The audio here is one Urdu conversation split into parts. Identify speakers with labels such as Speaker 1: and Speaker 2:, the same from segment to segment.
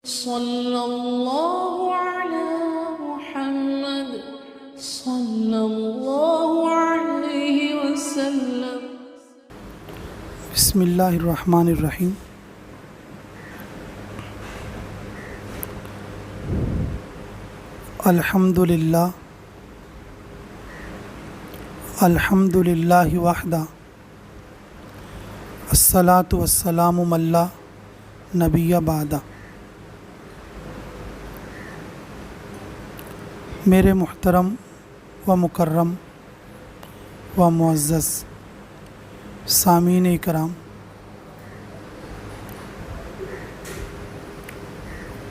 Speaker 1: صلی اللہ علی محمد صلی اللہ علیہ وسلم۔
Speaker 2: بسم اللہ الرحمن الرحیم۔ الحمد للہ وحدہ الصلاۃ والسلام من لا نبی بعدہ۔ میرے محترم و مکرم و معزز سامعین کرام،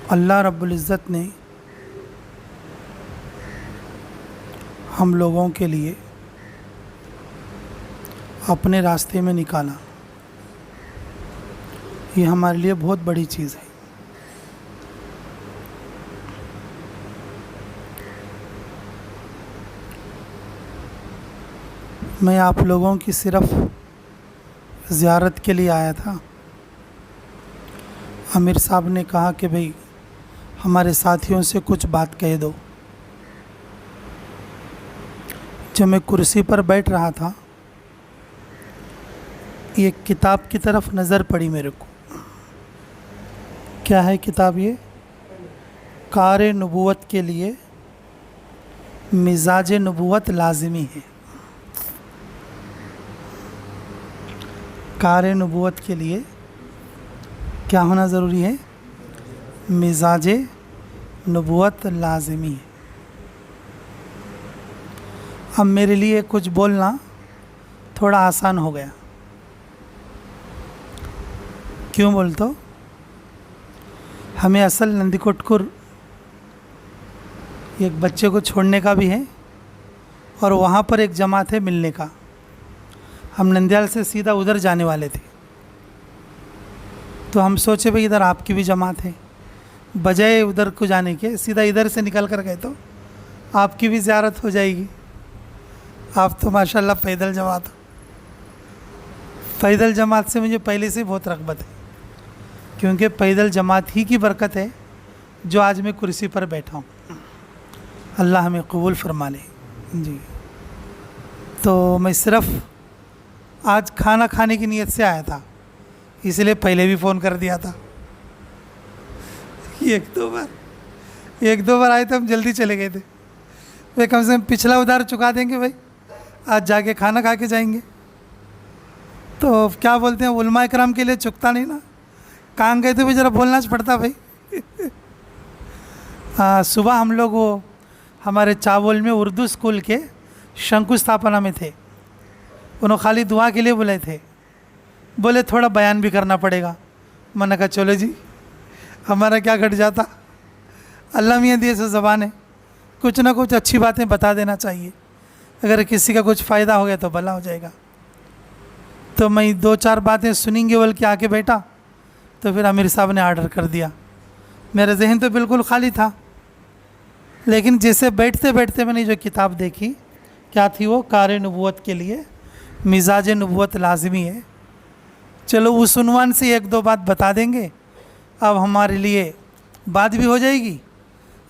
Speaker 2: اللہ رب العزت نے ہم لوگوں کے لیے اپنے راستے میں نکالا، یہ ہمارے لیے بہت بڑی چیز ہے۔ میں آپ لوگوں کی صرف زیارت کے لیے آیا تھا۔ امیر صاحب نے کہا کہ بھئی ہمارے ساتھیوں سے کچھ بات کہہ دو۔ جب میں کرسی پر بیٹھ رہا تھا، ایک کتاب کی طرف نظر پڑی میرے کو۔ کیا ہے کتاب؟ یہ کار نبوت کے لیے مزاج نبوت لازمی ہے۔ کار نبوت کے لیے کیا ہونا ضروری ہے؟ مزاج نبوت لازمی ہے۔ اب میرے لیے کچھ بولنا تھوڑا آسان ہو گیا۔ کیوں بولتا ہوں؟ ہمیں اصل نندی کوٹکر ایک بچے کو چھوڑنے کا بھی ہے، اور وہاں پر ایک جماعت ہے ملنے کا۔ ہم نندیال سے سیدھا ادھر جانے والے تھے، تو ہم سوچے بھئی ادھر آپ کی بھی جماعت ہے، بجائے ادھر کو جانے کے سیدھا ادھر سے نکل کر گئے تو آپ کی بھی زیارت ہو جائے گی۔ آپ تو ماشاءاللہ پیدل جماعت ہو۔ پیدل جماعت سے مجھے پہلے سے بہت رغبت ہے، کیونکہ پیدل جماعت ہی کی برکت ہے جو آج میں کرسی پر بیٹھا ہوں۔ اللہ ہمیں قبول فرما لے۔ جی، تو میں صرف آج کھانا کھانے کی نیت سے آیا تھا، اس لیے پہلے بھی فون کر دیا تھا۔ ایک دو بار آئے تو ہم جلدی چلے گئے تھے۔ وہ کم سے کم پچھلا ادھار چکا دیں گے، بھائی آج جا کے کھانا کھا کے جائیں گے۔ تو کیا بولتے ہیں، علماء کرام کے لیے چکتا نہیں نا، کہاں گئے تھے بھی ذرا بولنا پڑتا بھائی۔ صبح ہم لوگ وہ ہمارے چاول میں اردو اسکول کے شنکو استھاپنا میں تھے، انہوں خالی دعا کے لیے بلائے تھے، بولے تھوڑا بیان بھی کرنا پڑے گا۔ میں نے کہا چلو جی، ہمارا کیا گھٹ جاتا، اللہ میاں دیے سے زبان ہے، کچھ نہ کچھ اچھی باتیں بتا دینا چاہیے، اگر کسی کا کچھ فائدہ ہو گیا تو بھلا ہو جائے گا۔ تو میں دو چار باتیں سنیں گے بول کے آ کے بیٹھا، تو پھر امیر صاحب نے آرڈر کر دیا۔ میرا ذہن تو بالکل خالی تھا، لیکن جیسے بیٹھتے بیٹھتے میں نے جو کتاب دیکھی، کیا تھی وہ؟ کار نبوت کے لیے مزاج نبوت لازمی ہے۔ چلو اس عنوان سے ایک دو بات بتا دیں گے، اب ہمارے لیے بات بھی ہو جائے گی،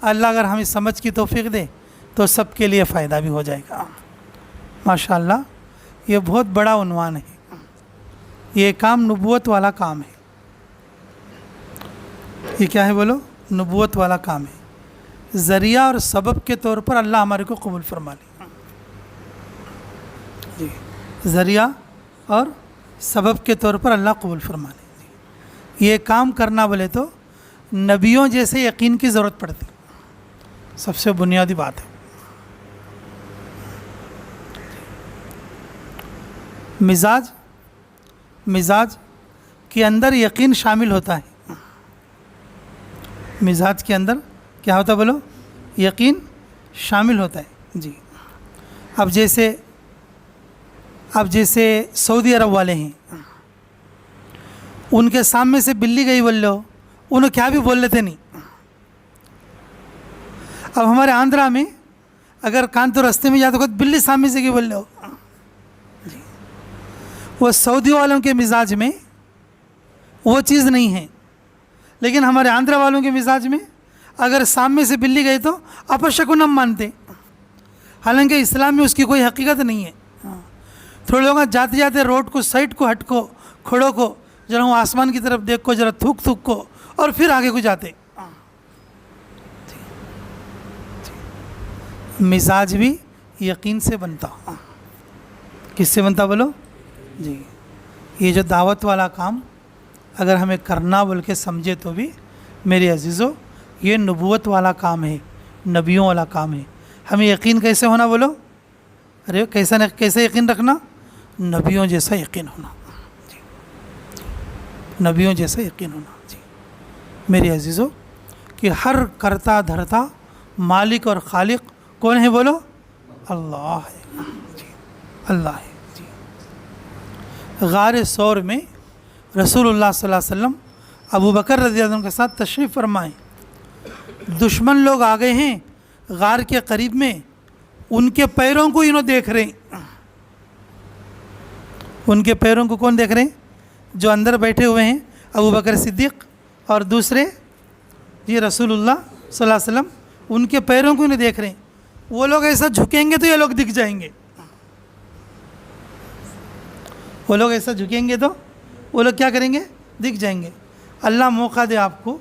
Speaker 2: اللہ اگر ہمیں سمجھ کی توفیق دے تو سب کے لیے فائدہ بھی ہو جائے گا۔ ماشاءاللہ یہ بہت بڑا عنوان ہے، یہ کام نبوت والا کام ہے۔ یہ کیا ہے بولو؟ نبوت والا کام ہے، ذریعہ اور سبب کے طور پر اللہ ہمارے کو قبول فرما لے۔ جی، ذریعہ اور سبب کے طور پر اللہ قبول فرما لے۔ یہ کام کرنا بولے تو نبیوں جیسے یقین کی ضرورت پڑتی، سب سے بنیادی بات ہے۔ مزاج کے اندر یقین شامل ہوتا ہے۔ مزاج کے اندر کیا ہوتا بولو؟ یقین شامل ہوتا ہے۔ جی، اب جیسے سعودی عرب والے ہیں، ان کے سامنے سے بلی گئی بول لو، انہوں کیا بھی بول لیتے نہیں۔ اب ہمارے آندھرا میں اگر کانتو رستے میں جاتے خود بلی سامنے سے گئی بول لو، وہ سعودی والوں کے مزاج میں وہ چیز نہیں ہے۔ لیکن ہمارے آندھرا والوں کے مزاج میں اگر سامنے سے بلی گئی تو اپشکنم مانتے، حالانکہ اسلام میں اس کی کوئی حقیقت نہیں ہے. تھوڑے لوگ جاتے جاتے روڈ کو سائڈ کو ہٹ کو کھڑوں کو ذرا وہ آسمان کی طرف دیکھ کو ذرا تھوک تھوک کو اور پھر آگے کو جاتے. مزاج بھی یقین سے بنتا. کس سے بنتا بولو جی. یہ جو دعوت والا کام اگر ہمیں کرنا بول کے سمجھے تو بھی میرے عزیزو یہ نبوت والا کام ہے، نبیوں والا کام ہے. ہمیں یقین کیسے ہونا بولو؟ ارے کیسے یقین رکھنا؟ نبیوں جیسا یقین ہونا جی. نبیوں جیسا یقین ہونا جی. میرے عزیزو کہ ہر کرتا دھرتا مالک اور خالق کون ہے بولو؟ اللہ ہے جی. اللہ ہے جی. غار ثور میں رسول اللہ صلی اللہ علیہ وسلم ابو بکر رضی اللہ عنہ کے ساتھ تشریف فرمائیں. دشمن لوگ آ گئے ہیں غار کے قریب میں، ان کے پیروں کو انہوں دیکھ رہے ہیں. ان کے پیروں کو کون دیکھ رہے ہیں؟ جو اندر بیٹھے ہوئے ہیں ابو بکر صدیق اور دوسرے جی رسول اللہ صلی اللہ علیہ وسلم، ان کے پیروں کو انہیں دیکھ رہے ہیں. وہ لوگ ایسا جھکیں گے تو یہ لوگ دکھ جائیں گے. وہ لوگ ایسا جھکیں گے تو وہ لوگ کیا کریں گے؟ دکھ جائیں گے. اللہ موقع دے آپ کو،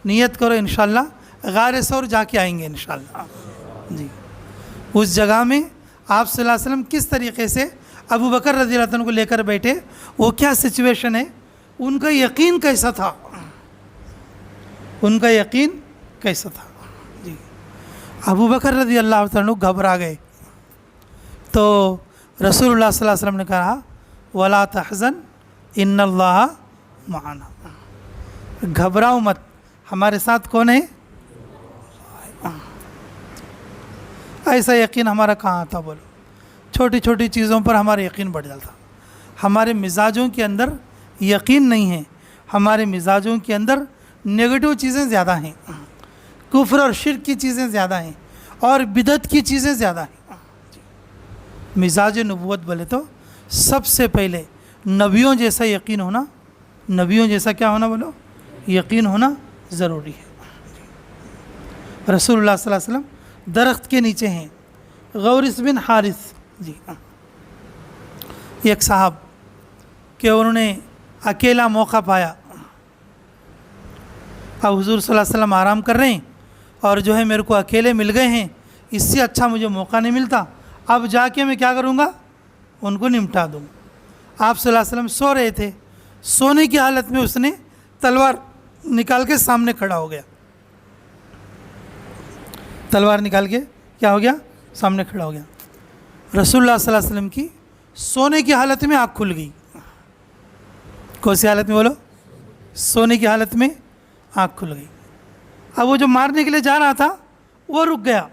Speaker 2: نیت کرو انشاءاللہ غار ثور جا کے آئیں گے انشاءاللہ جی. اس جگہ میں آپ صلی اللہ علیہ وسلم کس طریقے سے ابو بکر رضی اللہ عنہ کو لے کر بیٹھے، وہ کیا سچویشن ہے، ان کا یقین کیسا تھا، ان کا یقین کیسا تھا جی. ابو بکر رضی اللہ عنہ گھبرا گئے تو رسول اللہ صلی اللہ علیہ وسلم نے کہا وَلَا تَحْزَنْ إِنَّ اللَّهَ مَعَنَا. گھبراؤ مت، ہمارے ساتھ کون ہے؟ ایسا یقین ہمارا کہاں تھا بولو؟ چھوٹی چھوٹی چیزوں پر ہمارا یقین بڑھ جاتا. ہمارے مزاجوں کے اندر یقین نہیں ہے، ہمارے مزاجوں کے اندر نگیٹو چیزیں زیادہ ہیں، کفر اور شرک کی چیزیں زیادہ ہیں اور بدعت کی چیزیں زیادہ ہیں. مزاج نبوت بولے تو سب سے پہلے نبیوں جیسا یقین ہونا، نبیوں جیسا کیا ہونا بولو؟ یقین ہونا ضروری ہے. رسول اللہ صلی اللہ علیہ وسلم درخت کے نیچے ہیں. غورث بن حارث جی ایک صاحب کہ انہوں نے اکیلا موقع پایا، اب حضور صلی اللہ علیہ وسلم آرام کر رہے ہیں اور جو ہے میرے کو اکیلے مل گئے ہیں، اس سے اچھا مجھے موقع نہیں ملتا، اب جا کے میں کیا کروں گا؟ ان کو نمٹا دوں. آپ صلی اللہ علیہ وسلم سو رہے تھے، سونے کی حالت میں اس نے تلوار نکال کے سامنے کھڑا ہو گیا. تلوار نکال کے کیا ہو گیا؟ سامنے کھڑا ہو گیا. رسول اللہ صلی اللہ علیہ وسلم کی سونے کی حالت میں آنکھ کھل گئی. کون سی حالت میں بولو؟ سونے کی حالت میں آنکھ کھل گئی. اب وہ جو مارنے کے لیے جا رہا تھا وہ رک گیا،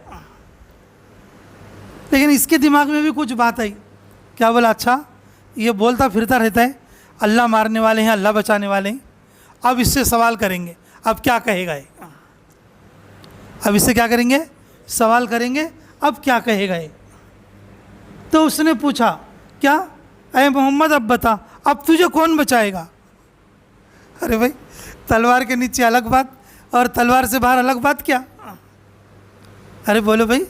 Speaker 2: لیکن اس کے دماغ میں بھی کچھ بات آئی. کیا بولا؟ اچھا یہ بولتا پھرتا رہتا ہے اللہ مارنے والے ہیں، اللہ بچانے والے ہیں، اب اس سے سوال کریں گے، اب کیا کہے گا یہ؟ اب اس سے کیا کریں گے؟ سوال کریں گے، اب کیا کہے گا یہ؟ تو اس نے پوچھا کیا اے محمد اب بتا، اب تجھے کون بچائے گا؟ ارے بھائی تلوار کے نیچے الگ بات اور تلوار سے باہر الگ بات کیا؟ ارے بولو بھائی،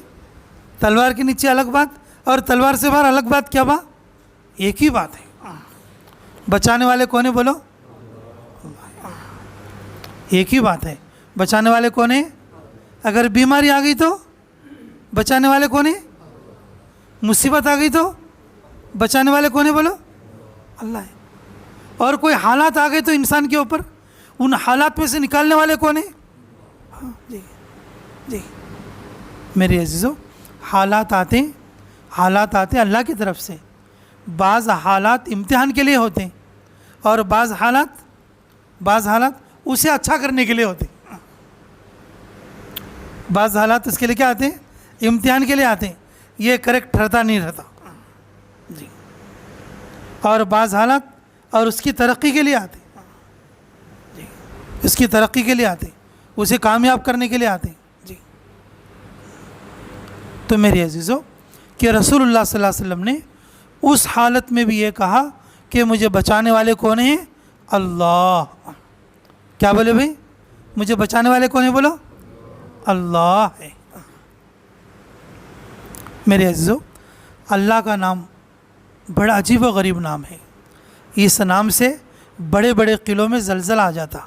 Speaker 2: تلوار کے نیچے الگ بات اور تلوار سے باہر الگ بات کیا با؟ ایک ہی بات ہے. بچانے والے کون ہیں بولو؟ ایک ہی بات ہے. بچانے والے کون ہیں؟ اگر بیماری آ گئی تو بچانے والے کون ہیں؟ مصیبت آ گئی تو بچانے والے کون ہیں بولو؟ اللہ ہے. اور کوئی حالات آ گئے تو انسان کے اوپر، ان حالات میں سے نکالنے والے کون ہیں؟ جی جی میرے عزیزو، حالات آتے ہیں اللہ کی طرف سے. بعض حالات امتحان کے لیے ہوتے ہیں اور بعض حالات اسے اچھا کرنے کے لیے ہوتے ہیں. بعض حالات اس کے لیے کیا آتے ہیں؟ امتحان کے لیے آتے ہیں. یہ کریکٹ رہتا نہیں رہتا جی. اور بعض حالات اور اس کی ترقی کے لیے آتے ہیں جی. اس کی ترقی کے لیے آتے ہیں، اسے کامیاب کرنے کے لیے آتے ہیں جی. تو میرے عزیزو کہ رسول اللہ صلی اللہ علیہ وسلم نے اس حالت میں بھی یہ کہا کہ مجھے بچانے والے کون ہیں؟ اللہ. کیا بولے بھائی؟ مجھے بچانے والے کون ہیں بولو؟ اللہ ہے۔ میرے عزیزو، اللہ کا نام بڑا عجیب و غریب نام ہے۔ اس نام سے بڑے بڑے قلعوں میں زلزلہ آ جاتا،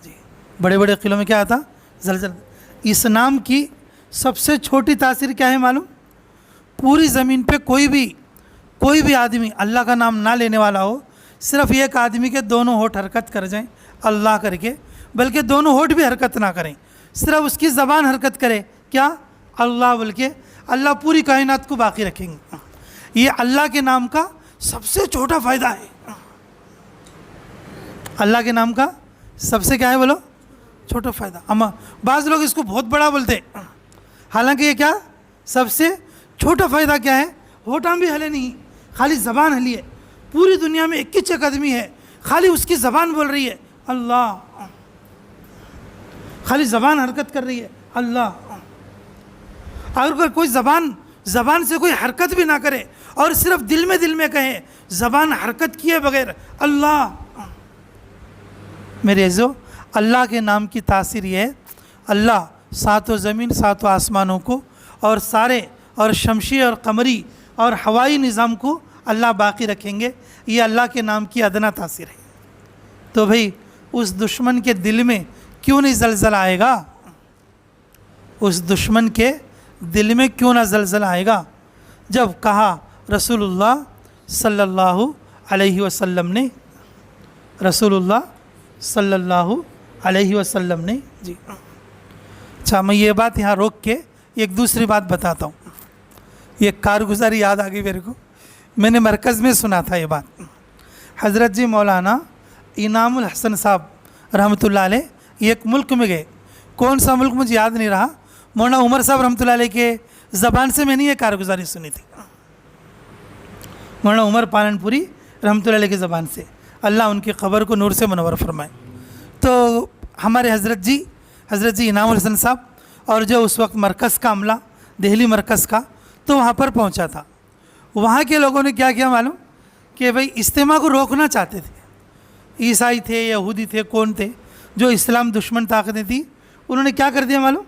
Speaker 2: جی بڑے بڑے قلعوں میں کیا آتا؟ زلزلہ۔ اس نام کی سب سے چھوٹی تاثیر کیا ہے معلوم؟ پوری زمین پہ کوئی بھی آدمی اللہ کا نام نہ لینے والا ہو، صرف ایک آدمی کے دونوں ہونٹ حرکت کر جائیں اللہ کر کے، بلکہ دونوں ہونٹ بھی حرکت نہ کریں، صرف اس کی زبان حرکت کرے، کیا؟ اللہ بول کے، اللہ پوری کائنات کو باقی رکھیں گے۔ یہ اللہ کے نام کا سب سے چھوٹا فائدہ ہے۔ اللہ کے نام کا سب سے کیا ہے بولو؟ چھوٹا فائدہ۔ اما بعض لوگ اس کو بہت بڑا بولتے، حالانکہ یہ کیا سب سے چھوٹا فائدہ کیا ہے؟ ہوٹاں بھی ہلے نہیں، خالی زبان ہلی ہے۔ پوری دنیا میں ایک آدمی ہے خالی اس کی زبان بول رہی ہے اللہ، خالی زبان حرکت کر رہی ہے اللہ۔ اگر کوئی زبان سے کوئی حرکت بھی نہ کرے اور صرف دل میں کہے، زبان حرکت کیے بغیر اللہ۔ میرے عزیزو، اللہ کے نام کی تاثیر یہ ہے، اللہ ساتوں زمین ساتوں آسمانوں کو اور شمسی اور قمری اور ہوائی نظام کو اللہ باقی رکھیں گے۔ یہ اللہ کے نام کی ادنا تاثیر ہے۔ تو بھئی اس دشمن کے دل میں کیوں نہیں زلزلہ آئے گا؟ اس دشمن کے دل میں کیوں نہ زلزلہ آئے گا؟ جب کہا رسول اللہ صلی اللہ علیہ وسلم نے، رسول اللہ صلی اللہ علیہ وسلم نے، جی اچھا میں یہ بات یہاں روک کے ایک دوسری بات بتاتا ہوں۔ یہ کارگزاری یاد آ گئی میرے کو، میں نے مرکز میں سنا تھا یہ بات۔ حضرت جی مولانا انعام الحسن صاحب رحمۃ اللہ علیہ ایک ملک میں گئے، کون سا ملک مجھے یاد نہیں رہا، مولانا عمر صاحب رحمۃ اللہ علیہ کے زبان سے میں نے یہ کارگزاری سنی تھی، مولانا عمر پالنپوری رحمۃ اللہ علیہ کی زبان سے، اللہ ان کی قبر کو نور سے منور فرمائے۔ تو ہمارے حضرت جی انعام الحسن صاحب اور جو اس وقت مرکز کا عملہ، دہلی مرکز کا، تو وہاں پر پہنچا تھا۔ وہاں کے لوگوں نے کیا کیا معلوم؟ کہ بھئی اجتماع کو روکنا چاہتے تھے، عیسائی تھے، یہودی تھے، کون تھے، جو اسلام دشمن طاقتیں تھیں، انہوں نے کیا کر دیا معلوم؟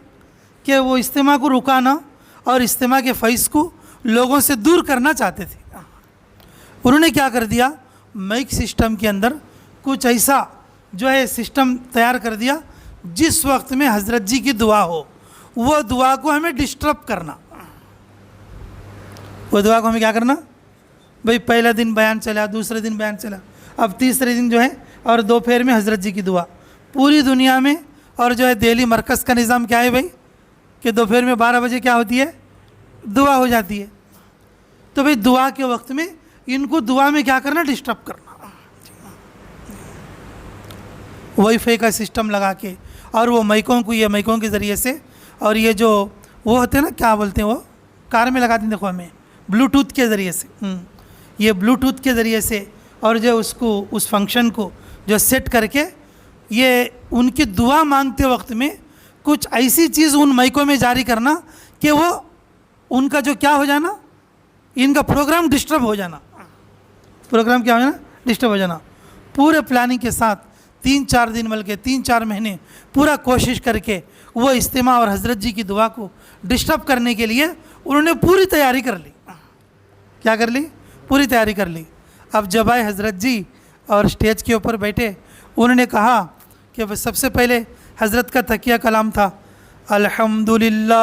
Speaker 2: کہ وہ اجتماع کو رکانا اور اجتماع کے فیض کو لوگوں سے دور کرنا چاہتے تھے۔ انہوں نے کیا کر دیا؟ مائک سسٹم کے اندر کچھ ایسا جو ہے سسٹم تیار کر دیا، جس وقت میں حضرت جی کی دعا ہو، وہ دعا کو ہمیں ڈسٹرب کرنا۔ وہ دعا کو ہمیں کیا کرنا؟ بھئی پہلا دن بیان چلا، دوسرے دن بیان چلا، اب تیسرے دن جو ہے اور دوپہر میں حضرت جی کی دعا پوری دنیا میں۔ اور جو ہے دہلی مرکز کا نظام کیا ہے بھئی؟ کہ دوپہر میں 12 بجے کیا ہوتی ہے؟ دعا ہو جاتی ہے۔ تو بھئی دعا کے وقت میں ان کو دعا میں کیا کرنا؟ ڈسٹرب کرنا۔ وائی فائی کا سسٹم لگا کے، اور وہ مائکوں کو، یہ مائکوں کے ذریعے سے، اور یہ جو وہ ہوتے ہیں نا، کیا بولتے ہیں، وہ کار میں لگاتے ہیں، دیکھو ہمیں بلوٹوتھ کے ذریعے سے، یہ بلوٹوتھ کے ذریعے سے، اور جو اس فنکشن کو جو سیٹ کر کے، یہ ان کی دعا مانگتے وقت میں کچھ ایسی چیز ان مائکوں میں جاری کرنا کہ وہ ان کا جو کیا ہو جانا، ان کا پروگرام ڈسٹرب ہو جانا۔ پروگرام کیا ہو جانا؟ ڈسٹرب ہو جانا۔ پورے پلاننگ کے ساتھ 3-4 دن بلکہ 3-4 مہینے پورا کوشش کر کے وہ اجتماع اور حضرت جی کی دعا کو ڈسٹرب کرنے کے لیے انہوں نے پوری تیاری کر لی۔ کیا کر لی؟ پوری تیاری کر لی۔ اب جب آئے حضرت جی اور اسٹیج کے اوپر بیٹھے، انہوں نے کہا کہ سب سے پہلے حضرت کا تکیہ کلام تھا الحمدللہ۔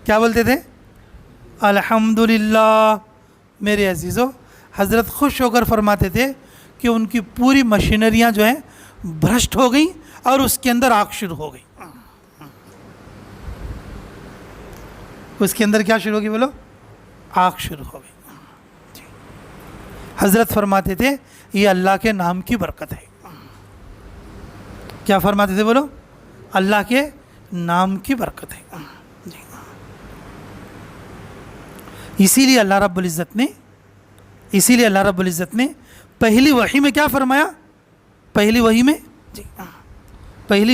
Speaker 2: کیا بولتے تھے؟ الحمدللہ۔ میرے عزیزو، حضرت خوش ہو کر فرماتے تھے کہ ان کی پوری مشینریاں جو ہیں بھرشٹ ہو گئیں اور اس کے اندر آگ شروع ہو گئی۔ اس کے اندر کیا شروع ہوگی بولو؟ آگ شروع ہو گئی۔ حضرت فرماتے تھے یہ اللہ کے نام کی برکت ہے۔ کیا فرماتے تھے بولو؟ اللہ کے نام کی برکت ہے۔ اسی لیے اللہ رب العزت نے پہلی وحی میں کیا فرمایا؟ پہلی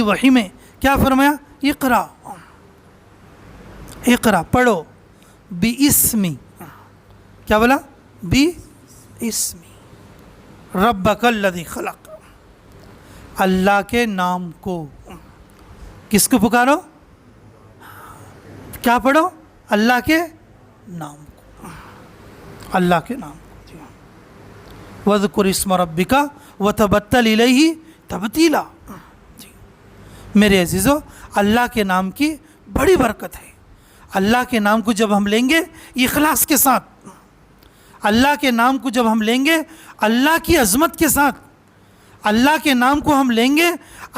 Speaker 2: وحی میں کیا فرمایا؟ اقرا پڑھو، بِاسْمِ، کیا بولا؟ بِاسْمِ ربک الذی خلق، اللہ کے نام کو. کس کو پکارو؟ کیا پڑھو؟ اللہ کے نام کو. اللہ کے نام کو. وَاذْكُرِ اسْمَ رَبِّكَ وَتَبَتَّلْ إِلَيْهِ تَبْتِيلًا. میرے عزیزو، اللہ کے نام کی بڑی برکت ہے. اللہ کے نام کو جب ہم لیں گے اخلاص کے ساتھ، اللہ کے نام کو جب ہم لیں گے اللہ کی عظمت کے ساتھ، اللہ کے نام کو ہم لیں گے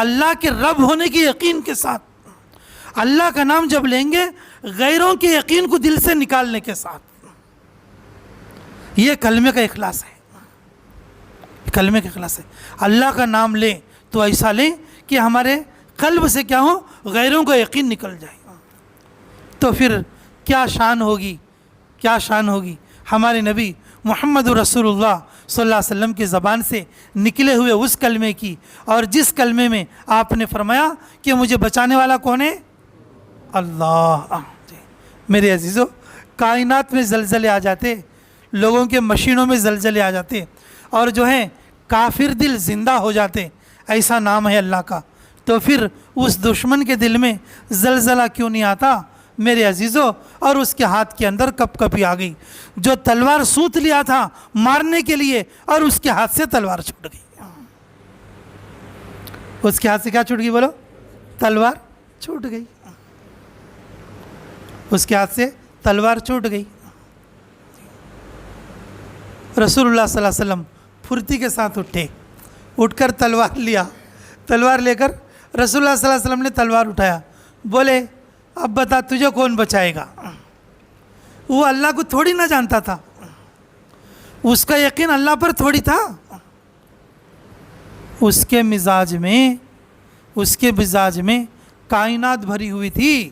Speaker 2: اللہ کے رب ہونے کے یقین کے ساتھ، اللہ کا نام جب لیں گے غیروں کے یقین کو دل سے نکالنے کے ساتھ، یہ کلمے کا اخلاص ہے. کلمے کا اخلاص ہے. اللہ کا نام لیں تو ایسا لیں کہ ہمارے قلب سے کیا ہو؟ غیروں کا یقین نکل جائے. تو پھر کیا شان ہوگی، کیا شان ہوگی ہمارے نبی محمد رسول اللہ صلی اللہ علیہ وسلم کی زبان سے نکلے ہوئے اس کلمے کی، اور جس کلمے میں آپ نے فرمایا کہ مجھے بچانے والا کون ہے؟ اللہ. میرے عزیزو، کائنات میں زلزلے آ جاتے، لوگوں کے مشینوں میں زلزلے آ جاتے، اور جو ہے کافر دل زندہ ہو جاتے. ایسا نام ہے اللہ کا. تو پھر اس دشمن کے دل میں زلزلہ کیوں نہیں آتا میرے عزیزو؟ اور اس کے ہاتھ کے اندر کپ کپی آ گئی. جو تلوار سوت لیا تھا مارنے کے لیے، اور اس کے ہاتھ سے تلوار چھوٹ گئی. اس کے ہاتھ سے کیا چھوٹ گئی؟ بولو. تلوار چھوٹ گئی. اس کے ہاتھ سے تلوار چھوٹ گئی. رسول اللہ صلی اللہ علیہ وسلم پھرتی کے ساتھ اٹھے، اٹھ کر تلوار لیا. تلوار لے کر رسول اللہ صلی اللہ علیہ وسلم نے تلوار اٹھایا. بولے اب بتا تجھے کون بچائے گا؟ وہ اللہ کو تھوڑی نہ جانتا تھا، اس کا یقین اللہ پر تھوڑی تھا. اس کے مزاج میں کائنات بھری ہوئی تھی.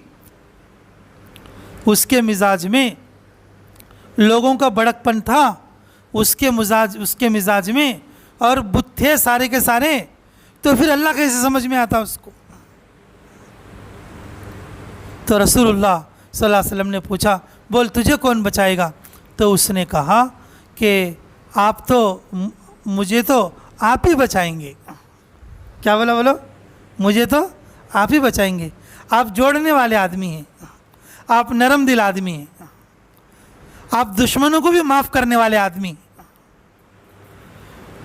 Speaker 2: اس کے مزاج میں لوگوں کا بڑکپن تھا. اس کے مزاج میں اور بت تھے سارے کے سارے. تو پھر اللہ کیسے سمجھ میں آتا اس کو؟ تو رسول اللہ صلی اللہ علیہ وسلم نے پوچھا، بول تجھے کون بچائے گا؟ تو اس نے کہا کہ مجھے تو آپ ہی بچائیں گے. کیا بولو؟ مجھے تو آپ ہی بچائیں گے. آپ جوڑنے والے آدمی ہیں، آپ نرم دل آدمی ہیں، آپ دشمنوں کو بھی معاف کرنے والے آدمی.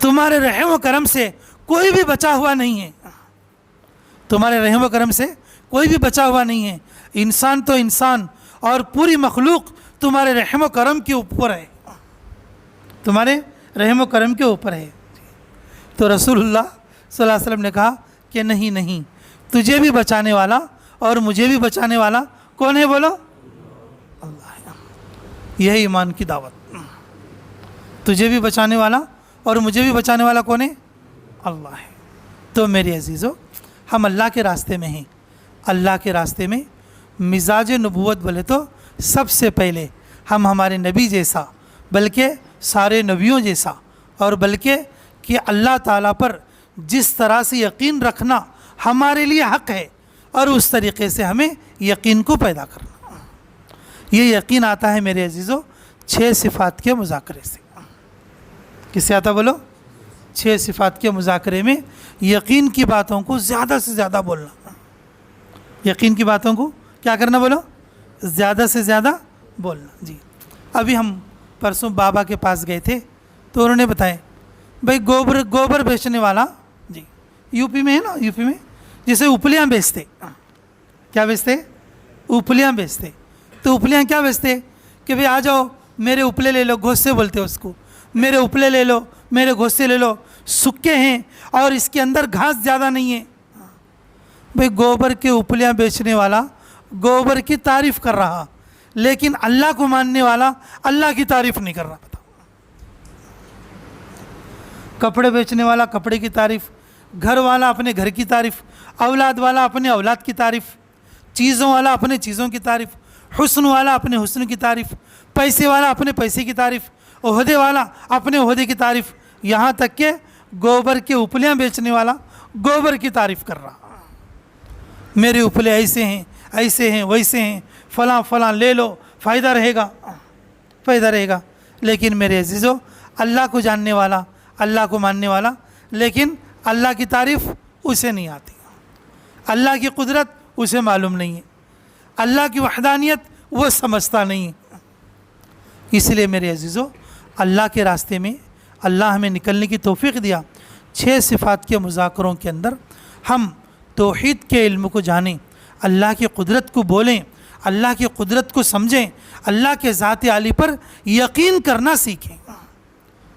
Speaker 2: تمہارے رحم و کرم سے کوئی بھی بچا ہوا نہیں ہے. تمہارے رحم و کرم سے کوئی بھی بچا ہوا نہیں ہے. انسان تو انسان اور پوری مخلوق تمہارے رحم و کرم کے اوپر ہے، تمہارے رحم و کرم کے اوپر ہے. تو رسول اللہ صلی اللہ علیہ وسلم نے کہا کہ نہیں، تجھے بھی بچانے والا اور مجھے بھی بچانے والا کون ہے؟ بولو. اللہ ہے. یہ ایمان کی دعوت. تجھے بھی بچانے والا اور مجھے بھی بچانے والا کون ہے؟ اللہ ہے. تو میرے عزیزو، ہم اللہ کے راستے میں ہیں. اللہ کے راستے میں مزاج نبوت بولے تو سب سے پہلے ہم ہمارے نبی جیسا، بلکہ سارے نبیوں جیسا، اور بلکہ کہ اللہ تعالیٰ پر جس طرح سے یقین رکھنا ہمارے لیے حق ہے، اور اس طریقے سے ہمیں یقین کو پیدا کرنا. یہ یقین آتا ہے میرے عزیزو 6 صفات کے مذاکرے سے. کس سے آتا بولو؟ 6 صفات کے مذاکرے میں یقین کی باتوں کو زیادہ سے زیادہ بولنا. یقین کی باتوں کو کیا کرنا؟ بولو. زیادہ سے زیادہ بولنا. جی ابھی ہم پرسوں بابا کے پاس گئے تھے، تو انہوں نے بتایا بھائی گوبر بیچنے والا، جی یو پی میں ہے نا، یو پی میں جسے اپلیاں بیچتے. کیا بیچتے؟ اپلیاں بیچتے. تو اپلیاں کیا بیچتے کہ بھئی آ جاؤ میرے اپلے لے لو، گھوسے بولتے اس کو. میرے اپلے لے لو، میرے گھوسے لے لو، سکے ہیں اور اس کے اندر گھاس زیادہ نہیں ہے. بھئی گوبر کے اپلیاں بیچنے والا گوبر کی تعریف کر رہا، لیکن اللہ کو ماننے والا اللہ کی تعریف نہیں کر رہا. کپڑے بیچنے والا کپڑے کی تعریف، گھر والا اپنے گھر کی تعریف، اولاد والا اپنے اولاد کی تعریف، چیزوں والا اپنے چیزوں کی تعریف، حسن والا اپنے حسن کی تعریف، پیسے والا اپنے پیسے کی تعریف، عہدے والا اپنے عہدے کی تعریف، یہاں تک کہ گوبر کے اپلیاں بیچنے والا گوبر کی تعریف کر رہا. میرے اپلے ایسے ہیں، ایسے ہیں، ویسے ہیں، فلاں لے لو، فائدہ رہے گا. لیکن میرے عزیزو، اللہ کو جاننے والا، اللہ کو ماننے والا، لیکن اللہ کی تعریف اسے نہیں آتی، اللہ کی قدرت اسے معلوم نہیں ہے، اللہ کی وحدانیت وہ سمجھتا نہیں ہے۔ اس لیے میرے عزیزو، اللہ کے راستے میں اللہ ہمیں نکلنے کی توفیق دیا۔ 6 صفات کے مذاکروں کے اندر ہم توحید کے علم کو جانیں، اللہ کی قدرت کو بولیں، اللہ کی قدرت کو سمجھیں، اللہ کے ذات عالی پر یقین کرنا سیکھیں۔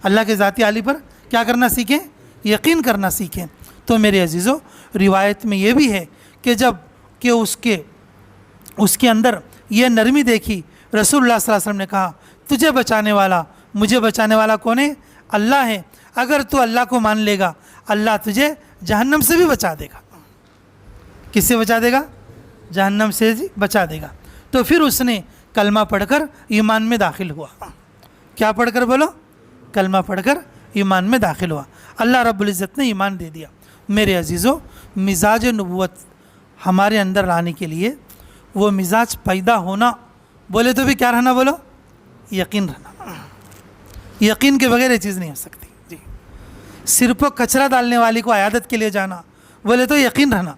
Speaker 2: اللہ کے ذات عالی پر کیا کرنا سیکھیں؟ یقین کرنا سیکھیں۔ تو میرے عزیزو، روایت میں یہ بھی ہے کہ جب کہ اس کے اندر یہ نرمی دیکھی، رسول اللہ صلی اللہ علیہ وسلم نے کہا تجھے بچانے والا، مجھے بچانے والا کون ہے؟ اللہ ہے۔ اگر تو اللہ کو مان لے گا، اللہ تجھے جہنم سے بھی بچا دے گا۔ کس سے بچا دے گا؟ جہنم سے بچا دے گا۔ تو پھر اس نے کلمہ پڑھ کر ایمان میں داخل ہوا۔ کیا پڑھ کر بولو؟ کلمہ پڑھ کر ایمان میں داخل ہوا۔ اللہ رب العزت نے ایمان دے دیا۔ میرے عزیزو، مزاج نبوت ہمارے اندر لانے کے لیے وہ مزاج پیدا ہونا، بولے تو بھی کیا رہنا؟ بولو، یقین رہنا۔ یقین کے بغیر یہ چیز نہیں ہو سکتی۔ جی، سر پر کچرا ڈالنے والی کو عیادت کے لیے جانا، بولے تو یقین رہنا۔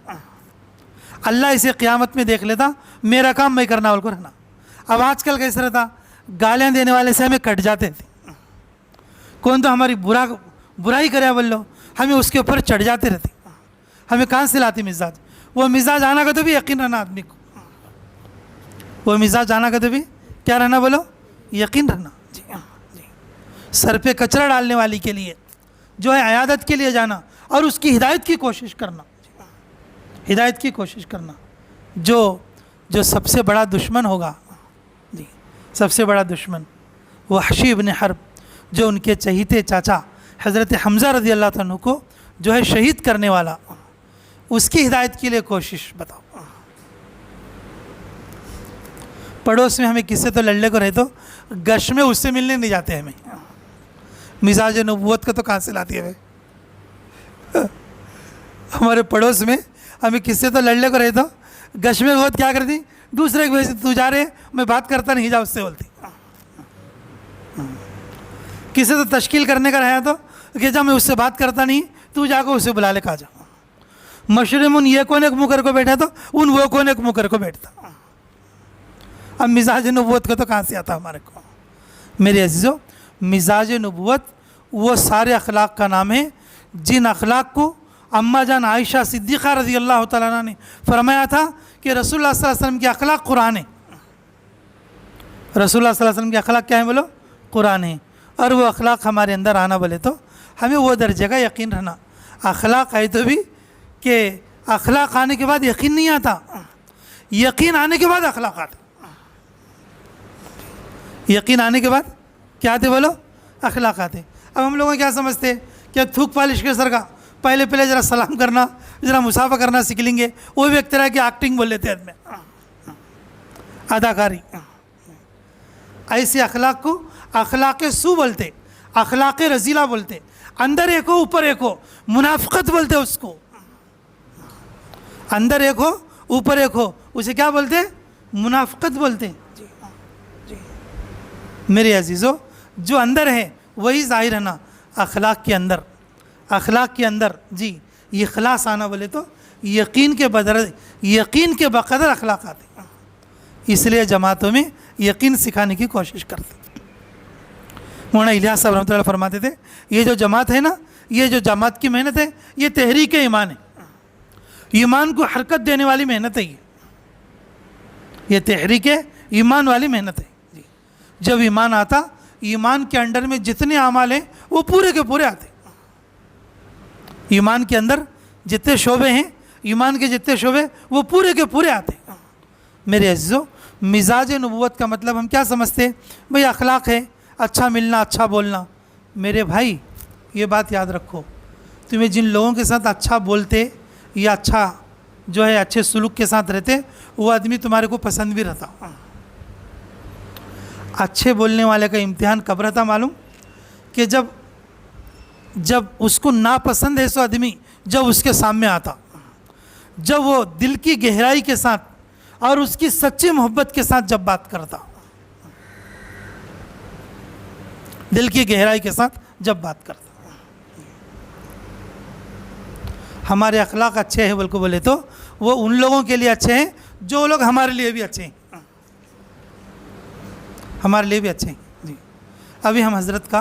Speaker 2: اللہ اسے قیامت میں دیکھ لیتا، میرا کام میں کرنا والے کو رہنا۔ اب آج کل کیسا رہتا؟ گالیاں دینے والے سے ہمیں کٹ جاتے تھے، کون تو ہماری برائی کرے بول لو، ہمیں اس کے اوپر چڑھ جاتے رہتے۔ ہمیں کہاں سے لاتی مزاج؟ وہ مزاج آنا کا تو بھی یقین رہنا آدمی کو، وہ مزاج آنا کا تو بھی کیا رہنا؟ بولو، یقین رہنا۔ جی جی، سر پہ کچرا ڈالنے والی کے لیے جو ہے عیادت کے لیے جانا اور اس کی ہدایت کی کوشش کرنا، ہدایت کی کوشش کرنا۔ جو سب سے بڑا دشمن ہوگا، جی سب سے بڑا دشمن وحشی ابن حرب، جو ان کے چہیتے چاچا حضرت حمزہ رضی اللہ عنہ کو جو ہے شہید کرنے والا، اس کی ہدایت کے لیے کوشش بتاؤ۔ پڑوس میں ہمیں کس سے تو لڑنے کو رہے تو گش میں اس سے ملنے نہیں جاتے، ہمیں مزاج نبوت کا تو کہاں سے لاتی ہے؟ ہمارے پڑوس میں ہمیں کس سے تو لڑنے کو رہے تو گش میں بہت کیا کرتی، دوسرے کو بھیجتی، تو جا رہے میں بات کرتا نہیں، جا اس سے بولتی۔ کسی تو تشکیل کرنے کا رہا تو کہ جا میں اس سے بات کرتا نہیں، تو جا کو اسے بلا لے کہا جا۔ مشرمون یہ کون ایک منہ کر کو بیٹھا تو ان وہ کون ایک منہ کر کو بیٹھتا۔ اب مزاج نبوت کا تو کہاں سے آتا ہمارے کو؟ میرے عزیزو، مزاج نبوت وہ سارے اخلاق کا نام ہے جن اخلاق کو اماں جان عائشہ صدیقہ رضی اللہ تعالیٰ عنہ نے فرمایا تھا کہ رسول اللہ صلی اللہ علیہ وسلم کے اخلاق قرآن ہے۔ رسول اللہ صلی اللہ علیہ وسلم کے اخلاق کیا ہیں؟ بولو، قرآن ہے۔ اور وہ اخلاق ہمارے اندر آنا بولے تو ہمیں وہ درجے کا یقین رہنا۔ اخلاق ہے تو بھی کہ اخلاق آنے کے بعد یقین نہیں آتا، یقین آنے کے بعد اخلاق آتے۔ یقین آنے کے بعد کیا آتے؟ بولو، اخلاق آتے۔ اب ہم لوگوں کیا سمجھتے کہ تھوک پالش کے سر کا پہلے ذرا سلام کرنا، ذرا مسافہ کرنا سیکھ لیں گے، وہ بھی ایک طرح کی ایکٹنگ بول لیتے ہیں، اداکاری۔ ایسے اخلاق کو اخلاق سو بولتے، اخلاق رذیلہ بولتے۔ اندر ایک ہو اوپر ایک ہو، منافقت بولتے اس کو۔ اندر ایک ہو اوپر ایک ہو، اسے کیا بولتے؟ منافقت بولتے۔ میرے عزیزو، جو اندر ہے وہی ظاہر ہے نا۔ اخلاق کے اندر، اخلاق کے اندر جی اخلاص آنا بولے تو یقین کے بقدر اخلاق آتے۔ اس لیے جماعتوں میں یقین سکھانے کی کوشش کرتے۔ مولانا الیاس صاحب رحمۃ اللہ فرماتے تھے، یہ جو جماعت ہے نا، یہ جو جماعت کی محنت ہے، یہ تحریک ایمان ہے، ایمان کو حرکت دینے والی محنت ہے۔ یہ تحریک ایمان والی محنت ہے۔ جب ایمان آتا، ایمان کے انڈر میں جتنے اعمال ہیں وہ پورے کے پورے آتے۔ ایمان کے اندر جتنے شعبے ہیں، ایمان کے جتنے شعبے وہ پورے کے پورے آتے۔ میرے عزیزو، مزاج نبوت کا مطلب ہم کیا سمجھتے؟ بھئی اخلاق ہے، اچھا ملنا، اچھا بولنا۔ میرے بھائی یہ بات یاد رکھو، تمہیں جن لوگوں کے ساتھ اچھا بولتے یا اچھا جو ہے اچھے سلوک کے ساتھ رہتے، وہ آدمی تمہارے کو پسند بھی رہتا۔ اچھے بولنے والے کا امتحان کب رہتا معلوم؟ کہ جب اس کو ناپسند ہے سو آدمی جب اس کے سامنے آتا، جب وہ دل کی گہرائی کے ساتھ اور اس کی سچی محبت کے ساتھ جب بات کرتا، دل کی گہرائی کے ساتھ جب بات کرتا۔ ہمارے اخلاق اچھے ہیں بول کو بولے تو وہ ان لوگوں کے لیے اچھے ہیں جو لوگ ہمارے لیے بھی اچھے ہیں، ہمارے لیے بھی اچھے ہیں جی۔ ابھی ہم حضرت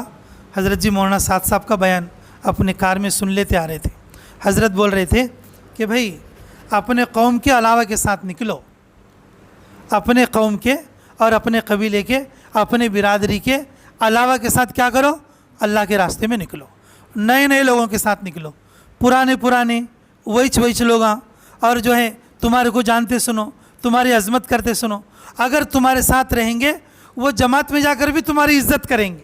Speaker 2: جی مولانا سعد صاحب کا بیان اپنے کار میں سن لیتے آ رہے تھے۔ حضرت بول رہے تھے کہ بھائی اپنے قوم کے علاوہ کے ساتھ نکلو، اپنے قوم کے اور اپنے قبیلے کے، اپنے برادری کے علاوہ کے ساتھ کیا کرو؟ اللہ کے راستے میں نکلو، نئے نئے لوگوں کے ساتھ نکلو، پرانے وہی لوگ اور جو ہے تمہارے کو جانتے سنو، تمہاری عظمت کرتے سنو، اگر تمہارے ساتھ رہیں گے وہ جماعت میں جا کر بھی تمہاری عزت کریں گے،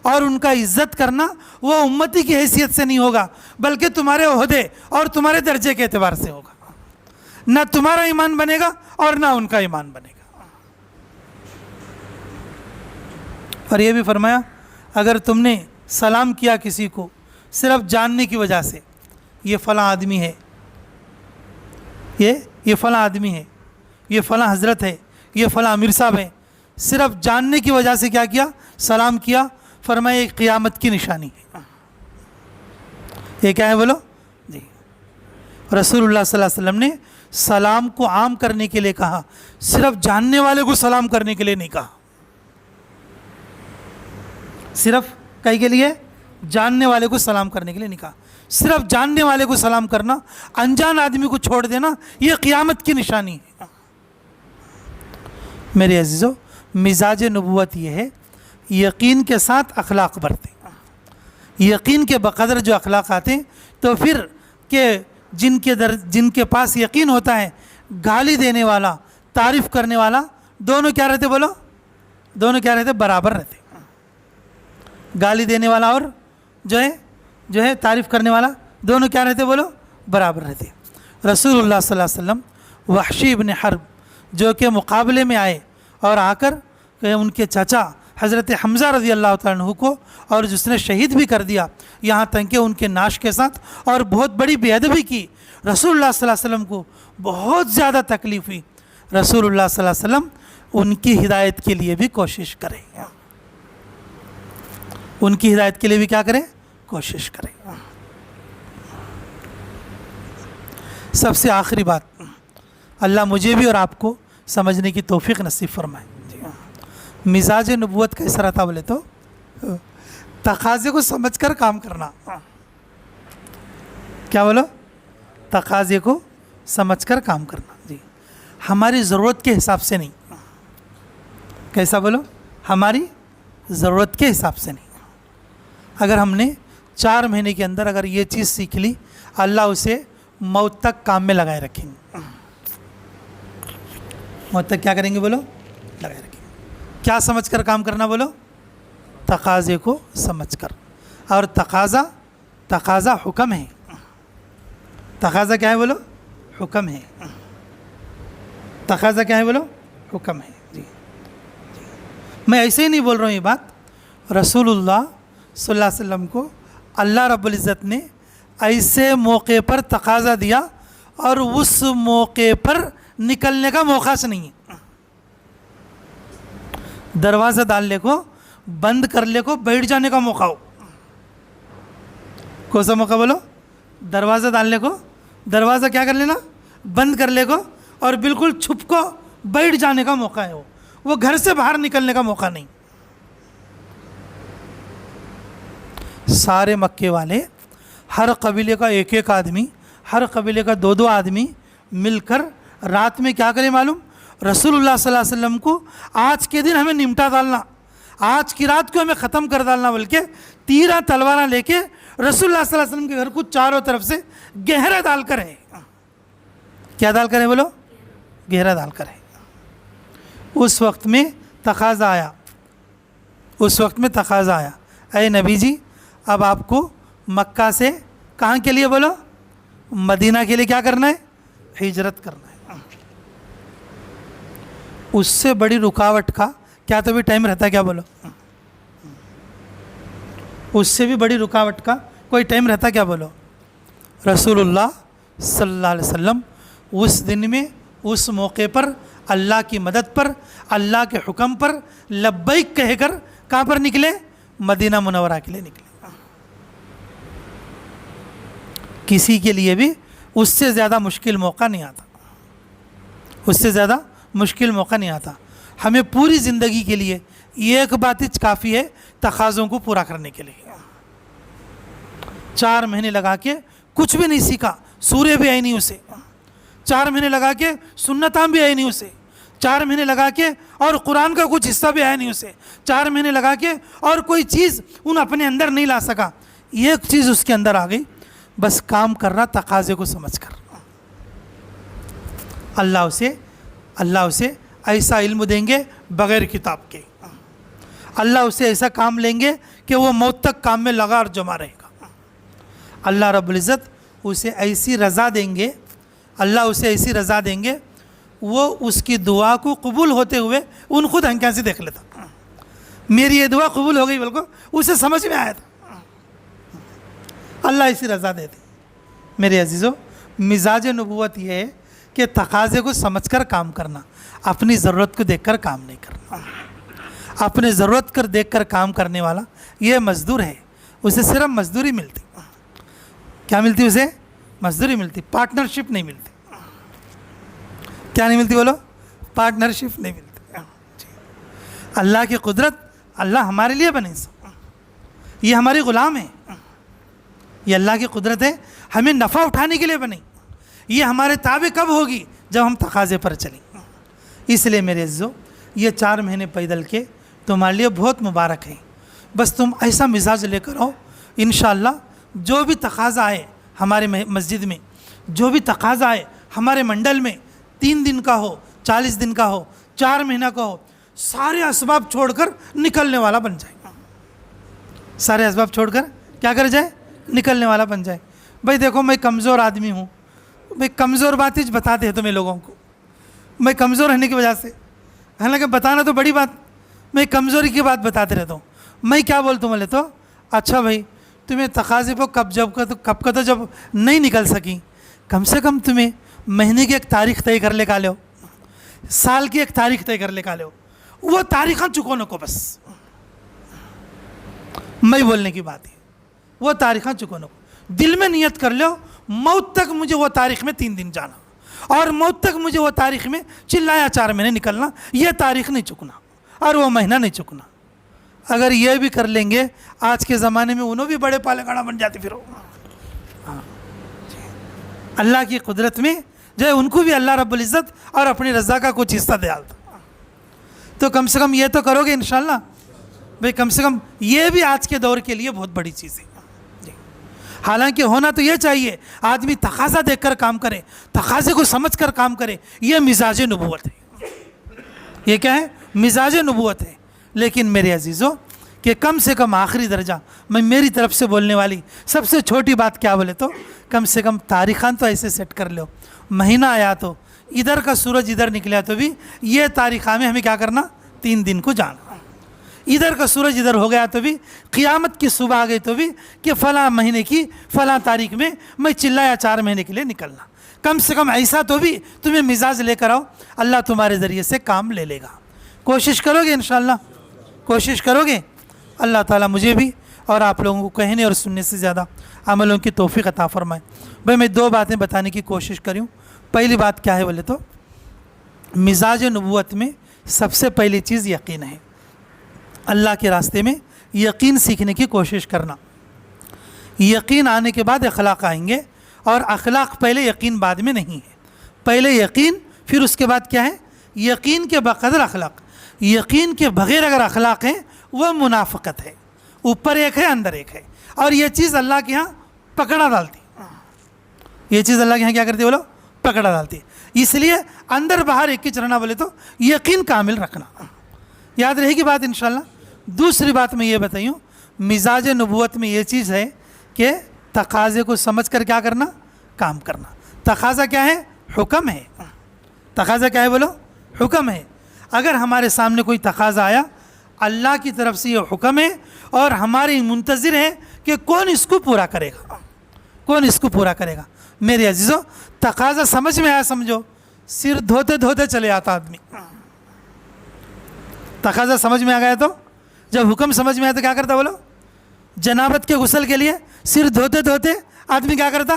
Speaker 2: اور ان کا عزت کرنا وہ امتی کی حیثیت سے نہیں ہوگا بلکہ تمہارے عہدے اور تمہارے درجے کے اعتبار سے ہوگا، نہ تمہارا ایمان بنے گا اور نہ ان کا ایمان بنے گا۔ اور یہ بھی فرمایا اگر تم نے سلام کیا کسی کو صرف جاننے کی وجہ سے، یہ فلاں آدمی ہے، یہ فلاں آدمی ہے، یہ فلاں حضرت ہے، یہ فلاں امیر صاحب ہے، صرف جاننے کی وجہ سے کیا کیا؟ سلام کیا، فرمایا یہ قیامت کی نشانی ہے۔ یہ کیا ہے بولو جی؟ رسول اللہ صلی اللہ علیہ وسلم نے سلام کو عام کرنے کے لیے کہا، صرف جاننے والے کو سلام کرنے کے لیے نہیں کہا، صرف کہیں کے لیے جاننے والے کو سلام کرنے کے لیے نہیں کہا، صرف جاننے والے کو سلام کرنا، انجان آدمی کو چھوڑ دینا، یہ قیامت کی نشانی ہے۔ میرے عزیزو، مزاج نبوت یہ ہے یقین کے ساتھ اخلاق برتے، یقین کے بقدر جو اخلاق آتے ہیں تو پھر کہ جن کے پاس یقین ہوتا ہے، گالی دینے والا، تعریف کرنے والا، دونوں کیا رہتے بولو؟ دونوں کیا رہتے؟ برابر رہتے۔ گالی دینے والا اور جو ہے تعریف کرنے والا، دونوں کیا رہتے بولو؟ برابر رہتے۔ رسول اللہ صلی اللہ علیہ وسلم وحشی ابن حرب جو کہ مقابلے میں آئے اور آ کر ان کے چچا حضرت حمزہ رضی اللہ تعالیٰ عنہ کو اور جس نے شہید بھی کر دیا، یہاں تک کہ ان کے نعش کے ساتھ، اور بہت بڑی بے ادبی کی، رسول اللہ صلی اللہ علیہ وسلم کو بہت زیادہ تکلیف ہوئی۔ رسول اللہ صلی اللہ علیہ وسلم ان کی ہدایت کے لیے بھی کوشش کریں، ان کی ہدایت کے لیے بھی کیا کریں؟ کوشش کریں۔ سب سے آخری بات، اللہ مجھے بھی اور آپ کو سمجھنے کی توفیق نصیب فرمائے۔ مزاج نبوت کیسا رہتا بولے تو تقاضے کو سمجھ کر کام کرنا۔ کیا بولو؟ تقاضے کو سمجھ کر کام کرنا جی، ہماری ضرورت کے حساب سے نہیں۔ کیسا بولو؟ ہماری ضرورت کے حساب سے نہیں۔ اگر ہم نے 4 مہینے کے اندر اگر یہ چیز سیکھ لی، اللہ اسے موت تک کام میں لگائے رکھیں گے۔ موت تک کیا کریں گے بولو؟ لگائے رکھیں گے۔ کیا سمجھ کر کام کرنا بولو؟ تقاضے کو سمجھ کر، اور تقاضا حکم ہے۔ تقاضا کیا ہے بولو؟ حکم ہے۔ تقاضا کیا ہے بولو؟ حکم ہے جی۔ میں ایسے ہی نہیں بول رہا ہوں یہ بات، رسول اللہ صلی اللہ علیہ وسلم کو اللہ رب العزت نے ایسے موقع پر تقاضا دیا اور اس موقع پر نکلنے کا موقع سے نہیں ہے۔ دروازہ ڈالنے کو، بند کرنے کو، بیٹھ جانے کا موقع ہو۔ کون سا موقع بولو؟ دروازہ ڈالنے کو، دروازہ کیا کر لینا؟ بند کر لے کو، اور بالکل چھپ کو بیٹھ جانے کا موقع ہے، وہ گھر سے باہر نکلنے کا موقع نہیں۔ سارے مکے والے، ہر قبیلے کا ایک آدمی، ہر قبیلے کا 2 آدمی مل کر رات میں کیا کریں معلوم؟ رسول اللہ صلی اللہ علیہ وسلم کو آج کے دن ہمیں نمٹا ڈالنا، آج کی رات کو ہمیں ختم کر ڈالنا، بلکہ تیرہ تلواریں لے کے رسول اللہ صلی اللہ علیہ وسلم کے گھر کو چاروں طرف سے گہرا ڈال کر ہے۔ کیا ڈال کر ہے بولو؟ گہرا ڈال کر ہے۔ اس وقت میں تقاضا آیا، اے نبی جی اب آپ کو مکہ سے کہاں کے لیے بولو؟ مدینہ کے لیے کیا کرنا ہے؟ ہجرت کرنا ہے۔ اس سے بڑی رکاوٹ کا کیا تو بھی ٹائم رہتا ہے؟ کیا بولو؟ اس سے بھی بڑی رکاوٹ کا کوئی ٹائم رہتا کیا بولو؟ رسول اللہ صلی اللہ علیہ وسلم اس دن میں، اس موقع پر، اللہ کی مدد پر، اللہ کے حکم پر لبیک کہہ کر کہاں پر نکلے؟ مدینہ منورہ کے لیے نکلے۔ کسی کے لیے بھی اس سے زیادہ مشکل موقع نہیں آتا، اس سے زیادہ مشکل موقع نہیں آتا. ہمیں پوری زندگی کے لیے ایک بات ہی کافی ہے تقاضوں کو پورا کرنے کے لیے. 4 مہینے لگا کے کچھ بھی نہیں سیکھا، سورہ بھی آئی نہیں اسے. 4 مہینے لگا کے سنتاں بھی آئی نہیں اسے. 4 مہینے لگا کے اور قرآن کا کچھ حصہ بھی آیا نہیں اسے. 4 مہینے لگا کے اور کوئی چیز ان اپنے اندر نہیں لا سکا. ایک چیز اس کے اندر آ گئی، بس کام کرنا تقاضے کو سمجھ کر. اللہ اسے ایسا علم دیں گے بغیر کتاب کے. اللہ اسے ایسا کام لیں گے کہ وہ موت تک کام میں لگا اور جمع رہے گا. اللہ رب العزت اسے ایسی رضا دیں گے، اللہ اسے ایسی رضا دیں گے، وہ اس کی دعا کو قبول ہوتے ہوئے ان خود ہنکیاں سے دیکھ لیتا. میری یہ دعا قبول ہو گئی، بالکل اسے سمجھ میں آیا تھا. اللہ ایسی رضا دیتے. میرے عزیزو، مزاج نبوت یہ ہے کہ تقاضے کو سمجھ کر کام کرنا، اپنی ضرورت کو دیکھ کر کام نہیں کرنا. اپنے ضرورت کر دیکھ کر کام کرنے والا یہ مزدور ہے، اسے صرف مزدوری ملتی. کیا ملتی اسے؟ مزدوری ملتی، پارٹنرشپ نہیں ملتی. کیا نہیں ملتی بولو؟ پارٹنرشپ نہیں ملتی. اللہ کی قدرت، اللہ ہمارے لیے بنے، یہ ہماری غلام ہے. یہ اللہ کی قدرت ہے، ہمیں نفع اٹھانے کے لیے بنے. یہ ہمارے تابع کب ہوگی؟ جب ہم تقاضے پر چلیں. اس لیے میرے عزیزو، یہ 4 مہینے پیدل کے تمہارے لیے بہت مبارک ہیں. بس تم ایسا مزاج لے کر آؤ، انشاءاللہ جو بھی تقاضا آئے ہمارے مسجد میں، جو بھی تقاضا آئے ہمارے منڈل میں، 3 دن کا ہو، 40 دن کا ہو، 4 مہینہ کا ہو، سارے اسباب چھوڑ کر نکلنے والا بن جائے. سارے اسباب چھوڑ کر کیا کر جائے؟ نکلنے والا بن جائے. بھائی دیکھو، میں کمزور آدمی ہوں. بھائی کمزور بات ہی بتاتے ہیں تمہیں لوگوں کو. میں کمزور رہنے کی وجہ سے، حالانکہ بتانا تو بڑی بات، میں کمزوری کی بات بتاتے رہتا ہوں. میں کیا بولتا ہوں بولے تو، اچھا بھائی تمہیں تقاضے پر کب کا تو جب نہیں نکل سکی، کم سے کم تمہیں مہینے کی ایک تاریخ طے کر لے کا لو، سال کی ایک تاریخ طے کر لے کا لو. وہ تاریخاں چکو نکو، بس میں بولنے کی بات ہے. وہ تاریخاں چکو نکو، دل میں نیت کر لو موت تک مجھے وہ تاریخ میں 3 دن جانا، اور موت تک مجھے وہ تاریخ میں چلایا 4 مہینے نکلنا. یہ تاریخ نہیں چکنا اور وہ مہینہ نہیں چکنا. اگر یہ بھی کر لیں گے، آج کے زمانے میں انہوں بھی بڑے پالے گاڑا بن جاتے. پھر اللہ کی قدرت میں جو ہے ان کو بھی اللہ رب العزت اور اپنی رضا کا کچھ حصہ دے ڈالتا. تو کم سے کم یہ تو کرو گے انشاءاللہ. بھئی کم سے کم یہ بھی آج کے دور کے لیے بہت بڑی چیز ہے. حالانکہ ہونا تو یہ چاہیے آدمی تقاضا دیکھ کر کام کرے، تقاضے کو سمجھ کر کام کرے. یہ مزاج نبوت ہے. یہ کیا ہے؟ مزاج نبوت ہے. لیکن میرے عزیزوں، کہ کم سے کم آخری درجہ میں میری طرف سے بولنے والی سب سے چھوٹی بات کیا بولے تو، کم سے کم تاریخان تو ایسے سیٹ کر لو. مہینہ آیا تو ادھر کا سورج ادھر نکلا تو بھی یہ تاریخہ میں ہمیں کیا کرنا؟ 3 دن کو جانا. ادھر کا سورج ادھر ہو گیا تو بھی، قیامت کی صبح آ گئی تو بھی، کہ فلاں مہینے کی فلاں تاریخ میں میں چلایا 4 مہینے کے لیے نکلنا. کم سے کم ایسا تو بھی تمہیں مزاج لے کر آؤ، اللہ تمہارے ذریعے سے کام لے لے گا. کوشش کرو گے انشاءاللہ؟ کوشش کرو گے؟ اللہ تعالیٰ مجھے بھی اور آپ لوگوں کو کہنے اور سننے سے زیادہ عملوں کی توفیق عطا فرمائے. بھائی میں 2 باتیں بتانے کی کوشش کروں. پہلی بات کیا ہے بولے تو، مزاج نبوت میں سب سے پہلی چیز یقین ہے. اللہ کے راستے میں یقین سیکھنے کی کوشش کرنا. یقین آنے کے بعد اخلاق آئیں گے، اور اخلاق پہلے یقین بعد میں نہیں ہے. پہلے یقین، پھر اس کے بعد کیا ہے؟ یقین کے بقدر اخلاق. یقین کے بغیر اگر اخلاق ہیں وہ منافقت ہے. اوپر ایک ہے، اندر ایک ہے. اور یہ چیز اللہ کے ہاں پکڑا ڈالتی. یہ چیز اللہ کے ہاں کیا کرتی بولو؟ پکڑا ڈالتی. اس لیے اندر باہر ایک ہی چلنا بولے تو یقین کامل رکھنا. یاد رہے گی بات انشاءاللہ. دوسری بات میں یہ بتائیوں، مزاج نبوت میں یہ چیز ہے کہ تقاضے کو سمجھ کر کیا کرنا؟ کام کرنا. تقاضا کیا ہے؟ حکم ہے. تقاضا کیا ہے بولو؟ حکم ہے. اگر ہمارے سامنے کوئی تقاضا آیا، اللہ کی طرف سے یہ حکم ہے، اور ہماری منتظر ہے کہ کون اس کو پورا کرے گا، کون اس کو پورا کرے گا. میرے عزیزو، تقاضا سمجھ میں آیا سمجھو، سر دھوتے دھوتے چلے آتا آدمی. تقاضا سمجھ میں آ گیا تو، جب حکم سمجھ میں آیا تو کیا کرتا بولو؟ جنابت کے غسل کے لیے سر دھوتے دھوتے آدمی کیا کرتا؟